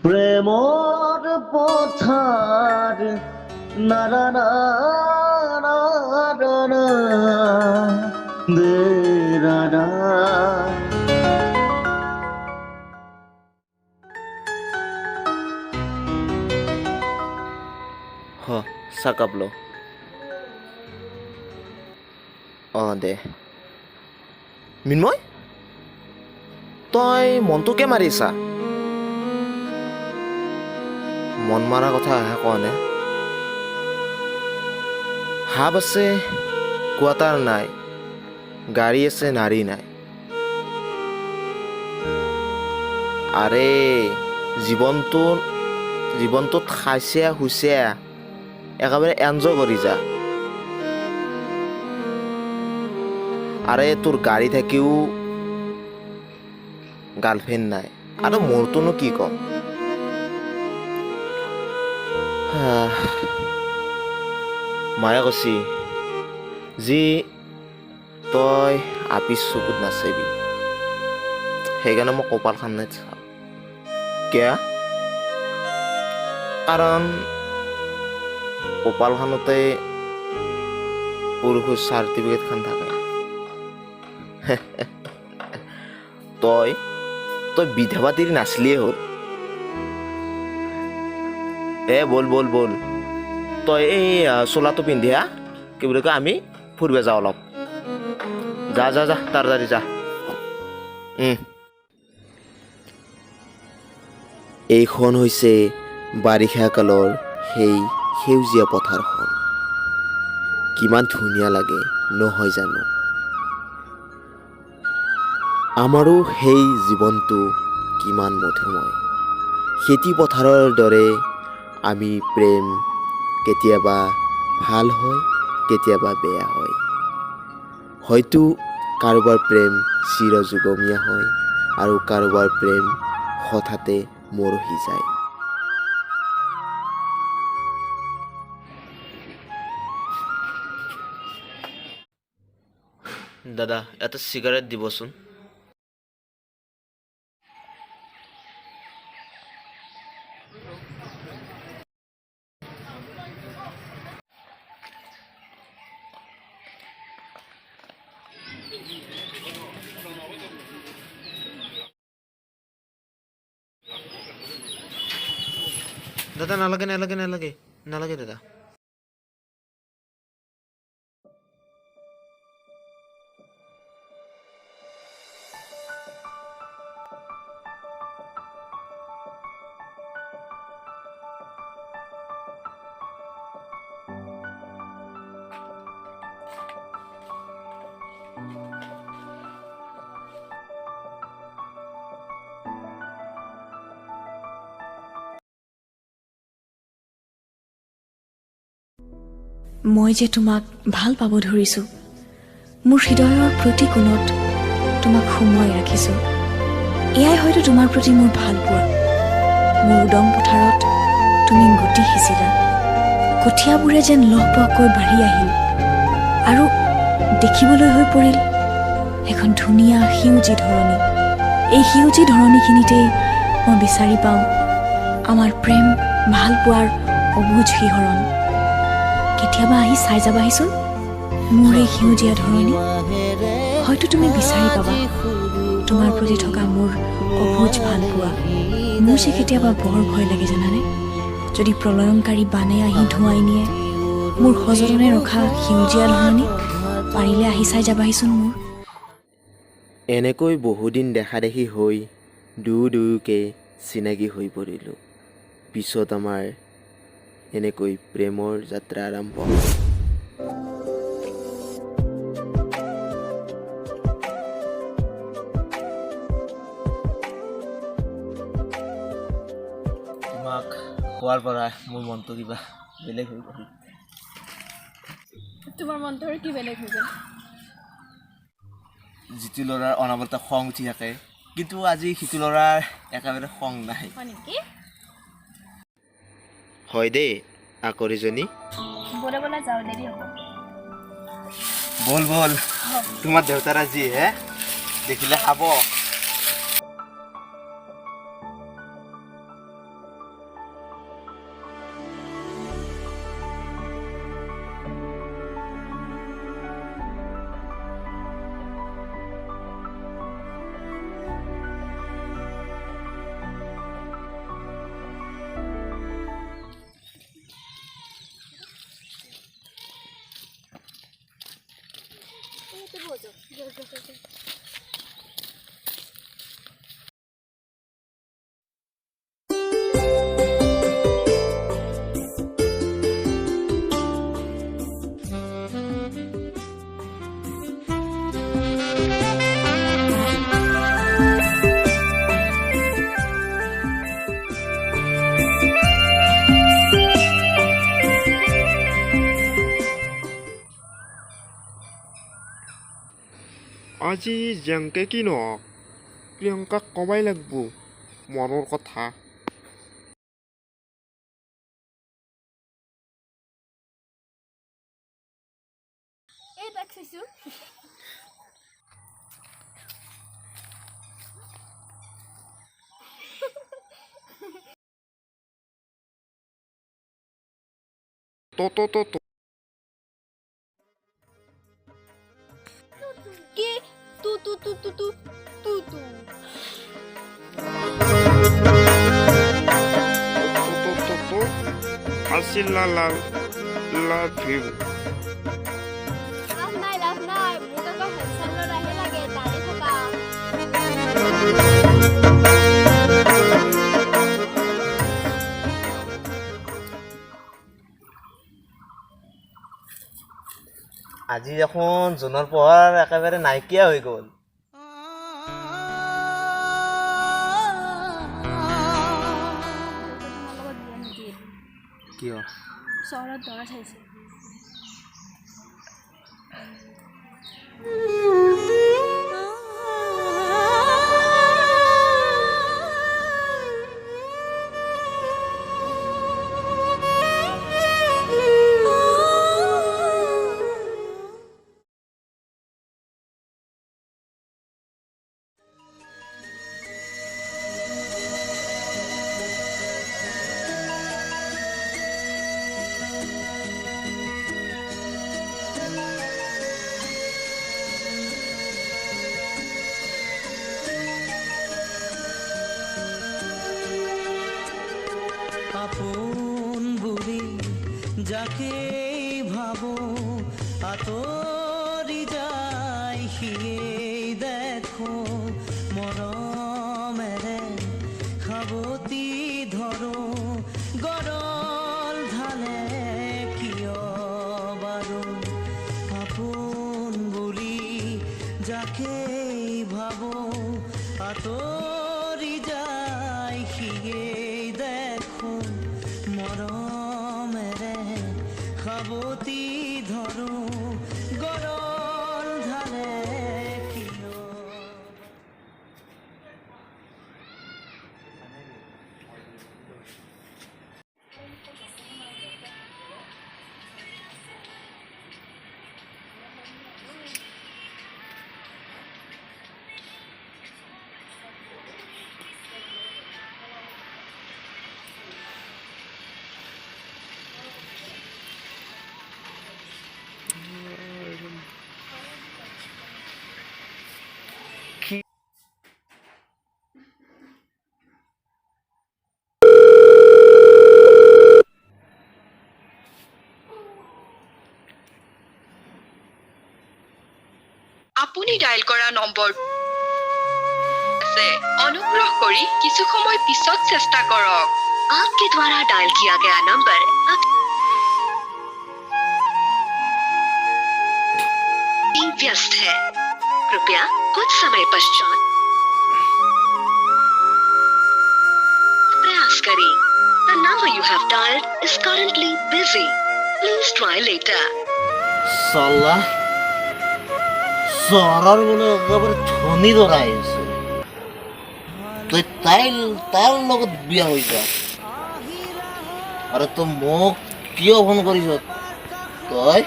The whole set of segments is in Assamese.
প্ৰেমৰ পথাৰ নাৰা নাৰা নাৰা দে ৰাৰা হ চাকাপ ল দে মিন্ময় তই মনটোকে মাৰিছা মন মাৰা কথা আহে কোৱা নে হাব আছে কোৱাটাৰ নাই গাড়ী আছে নাৰী নাই আৰে জীৱনটোত খাইছে শুইছে একেবাৰে এনজয় কৰি যা আৰে তোৰ গাড়ী থাকিও গাৰ্লফ্ৰেণ্ড নাই আৰু মোৰটোনো কি ক'ম মায়ে কৈছি যি তই আপিচ চকুত নাচাবি সেইকাৰণে মই কপালখন নাই চাওঁ কিয় কাৰণ কপালখনতে পুৰুষৰ চাৰ্টিফিকেটখন থাকে তই বিধৱা তিৰি নাচলিয়ে হ'ল বল তই এই চোলাটো পিন্ধি কি বুলি কয় আমি ফুৰিব যাওঁ অলপ যা তাড়াতাড়ি যা এইখন হৈছে বাৰিষা কালৰ সেই সেউজীয়া পথাৰখন কিমান ধুনীয়া লাগে নহয় জানো আমাৰো সেই জীৱনটো কিমান মধুময় খেতি পথাৰৰ দৰে আমি প্ৰেম কেতিয়াবা ভাল হয় কেতিয়াবা বেয়া হয় হয়তো কাৰোবাৰ প্ৰেম চিৰযুগমীয়া হয় আৰু কাৰোবাৰ প্ৰেম হঠাতে মৰহি যায় দাদা এটা চিগাৰেট দিবচোন দাদা নালাগে দাদা মই যে তোমাক ভাল পাব ধৰিছোঁ মোৰ হৃদয়ৰ প্ৰতি কোণত তোমাক সুমুৱাই ৰাখিছোঁ এয়াই হয়তো তোমাৰ প্ৰতি মোৰ ভাল পোৱা মোৰ উদং পথাৰত তুমি গুটি সিঁচিলা কঠীয়াবোৰে যেন লহপহকৈ বাঢ়ি আহিল আৰু দেখিবলৈ হৈ পৰিল এখন ধুনীয়া সেউজী ধৰণী এই সেউজী ধৰণীখিনিতেই মই বিচাৰি পাওঁ আমাৰ প্ৰেম ভাল পোৱাৰ অবুজ শিহৰণ কেতিয়াবা আহি চাই যাবাহিচোন মোৰ এই সেউজীয়া ধৰণী হয়তো তুমি বিচাৰি পাবা তোমাৰ প্ৰতি থকা মোৰ অবুজ ভাল পোৱা মোৰ যে কেতিয়াবা বৰ ভয় লাগে জানানে যদি প্ৰলয়ংকাৰী বানে আহি ধুৱাই নিয়ে মোৰ সযতনে ৰখা সেউজীয়া ধৰণী পাৰিলে আহি চাই যাবাহিচোন মোৰ এনেকৈ বহুদিন দেখা দেখি হৈ দুয়োকে চিনাকি হৈ পৰিলোঁ পিছত আমাৰ এনেকৈ প্ৰেমৰ যাত্ৰা আৰম্ভ তোমাক কোৱাৰ পৰা মোৰ মনটো কিবা বেলেগ হৈ গ'ল তোমাৰ মনটো কি বেলেগ হৈ গ'ল যিটো ল'ৰাৰ অনাবৰতে খং উঠি থাকে কিন্তু আজি সিটো ল'ৰাৰ একেবাৰে খং নাই হয় দেই আকৰিজনী বলে যাওঁ দেৰি হ'ব বল তোমাৰ দেউতাৰ আজি দেখিলে খাব আজি যেংকে কি নহওক প্ৰিয়ংকাক ক'বাই লাগব মনৰ কথা। এই তাক চাইছোঁ তো কি তু তু তু তু তু তু তু আছিল লাভ ইউ। লাভ নাই মোক আকৌ হেডচালৰ আহে লাগে তাৰে থকা আজি দেখোন জোনৰ পোহৰ একেবাৰে নাইকিয়া হৈ গ'ল। কিয়? চহৰত দৰা চাইছে আপন বুলি যাকে ভাবো আতৰি যায় সিয়েই দেখো মৰমেৰে খাবতি ধৰো গৰল ধানে কিয় বাৰু আপোন বুলি যাকে ভাবো আতৰি যায় সিয়েই দেখো মৰমেৰে খাবতি ধৰো গৰল ধানে কিয়। আপুনি ডায়াল কৰা নম্বৰ আছে অনুগ্ৰহ কৰি কিছু সময় পিছত চেষ্টা কৰক। आपके द्वारा डायल किया गया नंबर व्यस्त है, कृपया कुछ समय पश्चात प्रयास करें। The number you have dialed is currently busy. Please try later. Challa চহৰৰ বোলে একেবাৰে ধনী দৰা আহিছে। তই তাইৰ লগত বিয়া হৈ যা আৰু তই মোক কিয় ফোন কৰিছ? তই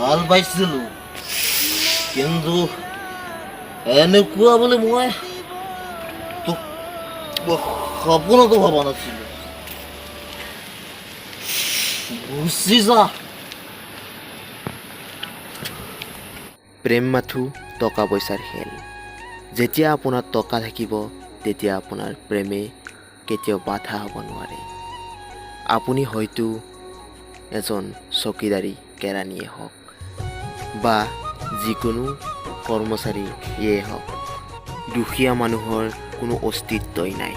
ভাল পাইছিলো কিন্তু এনেকুৱা বুলি মই তোক সপোনতো ভবা নাছিলো। গুচি যা। প্ৰেম মাথো টকা পইচাৰ খেল। যেতিয়া আপোনাৰ টকা থাকিব তেতিয়া আপোনাৰ প্ৰেমে কেতিয়াও বাধা হ'ব নোৱাৰে। আপুনি হয়তো এজন চকীদাৰী কেৰাণীয়ে হওক বা যিকোনো কৰ্মচাৰীয়ে হওক, দুখীয়া মানুহৰ কোনো অস্তিত্বই নাই।